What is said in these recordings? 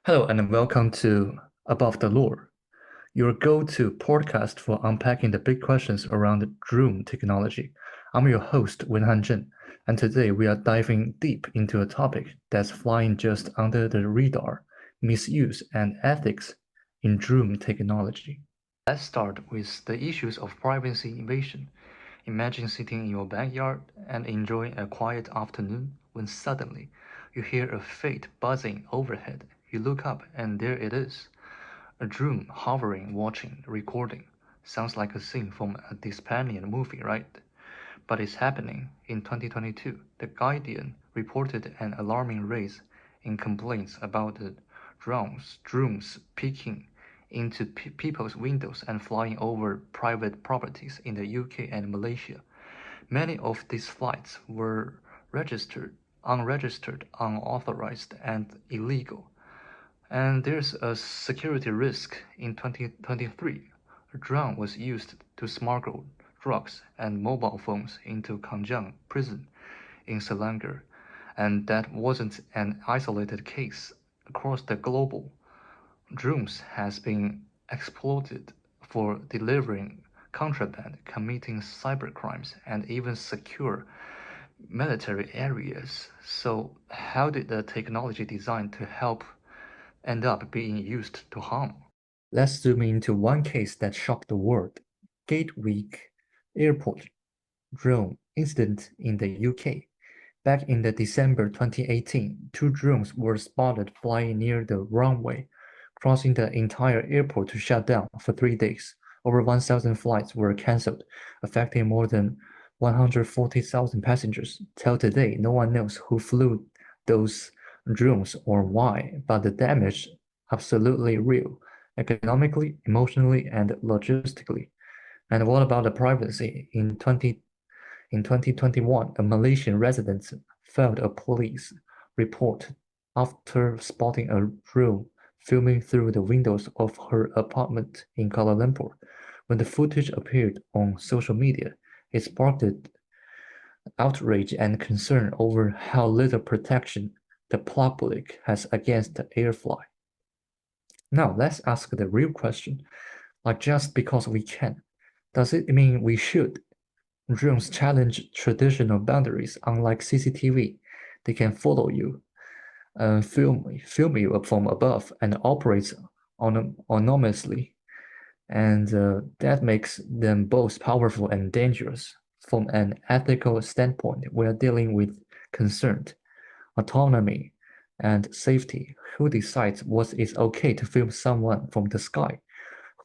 Hello and welcome to Above the Lore, your go-to podcast for unpacking the big questions around drone technology. I'm your host, Wenhan Zhen, and today we are diving deep into a topic that's flying just under the radar, misuse and ethics in drone technology. Let's start with the issues of privacy invasion. Imagine sitting in your backyard and enjoying a quiet afternoon when suddenly you hear a faint buzzing overhead. You look up and there it is. A drone hovering, watching, recording. Sounds like a scene from a dystopian movie, right? But it's happening. In 2022, The Guardian reported an alarming rise in complaints about the drones peeking into people's windows and flying over private properties in the UK and Malaysia. Many of these flights were unregistered, unauthorized, and illegal. And there's a security risk. In 2023, a drone was used to smuggle drugs and mobile phones into Kanjang prison in Selangor, and that wasn't an isolated case. Across the global, drones has been exploited for delivering contraband, committing cybercrimes, and even secure military areas. So how did the technology designed to help end up being used to harm? Let's zoom into one case that shocked the world. Gatwick Airport drone incident in the UK. Back in the December 2018, two drones were spotted flying near the runway, causing the entire airport to shut down for 3 days. Over 1,000 flights were cancelled, affecting more than 140,000 passengers. Till today, no one knows who flew those drones or why, but the damage absolutely real, economically, emotionally, and logistically. And what about the privacy? In 2021, a Malaysian resident filed a police report after spotting a drone filming through the windows of her apartment in Kuala Lumpur. When the footage appeared on social media, it sparked outrage and concern over how little protection the public has against the airfly. Now, let's ask the real question. Like, just because we can, does it mean we should? Drones challenge traditional boundaries. Unlike CCTV, they can follow you, film you from above, and operate autonomously. And that makes them both powerful and dangerous. From an ethical standpoint, we are dealing with concerned autonomy and safety. Who decides what is okay to film someone from the sky?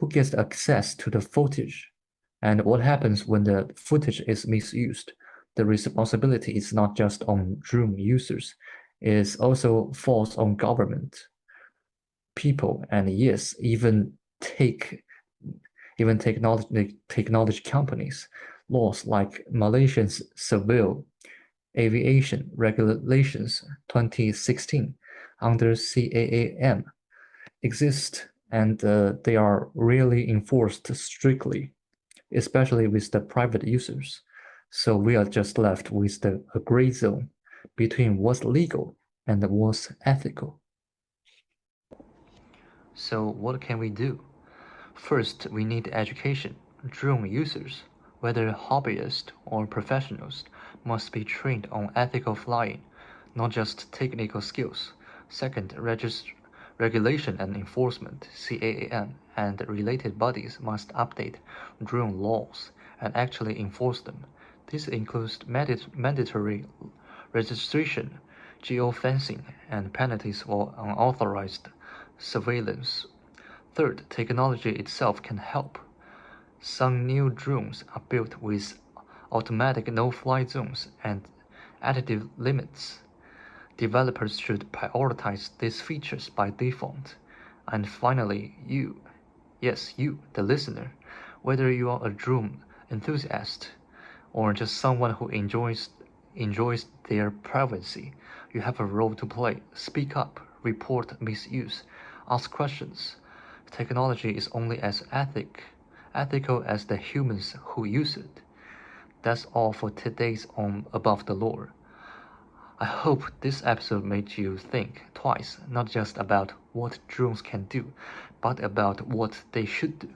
Who gets access to the footage? And what happens when the footage is misused? The responsibility is not just on drone users, it also falls on government, people, and yes, even technology companies. Laws like Malaysia's Civil Aviation Regulations 2016 under CAAM exist, and they are rarely enforced strictly, especially with the private users. So we are just left with a gray zone between what's legal and what's ethical. So what can we do? First, we need education. Drone users, whether hobbyists or professionals, must be trained on ethical flying, not just technical skills. Second, regulation and enforcement, CAAM, and related bodies must update drone laws and actually enforce them. This includes mandatory registration, geofencing, and penalties for unauthorized surveillance. Third, technology itself can help. Some new drones are built with automatic no-fly zones and additive limits. Developers should prioritize these features by default. And finally, yes, you, the listener, whether you are a drone enthusiast or just someone who enjoys their privacy, you have a role to play. Speak up, report misuse, ask questions. Technology is only as ethical as the humans who use it. That's all for today's on Above the Lore. I hope this episode made you think twice, not just about what drones can do, but about what they should do.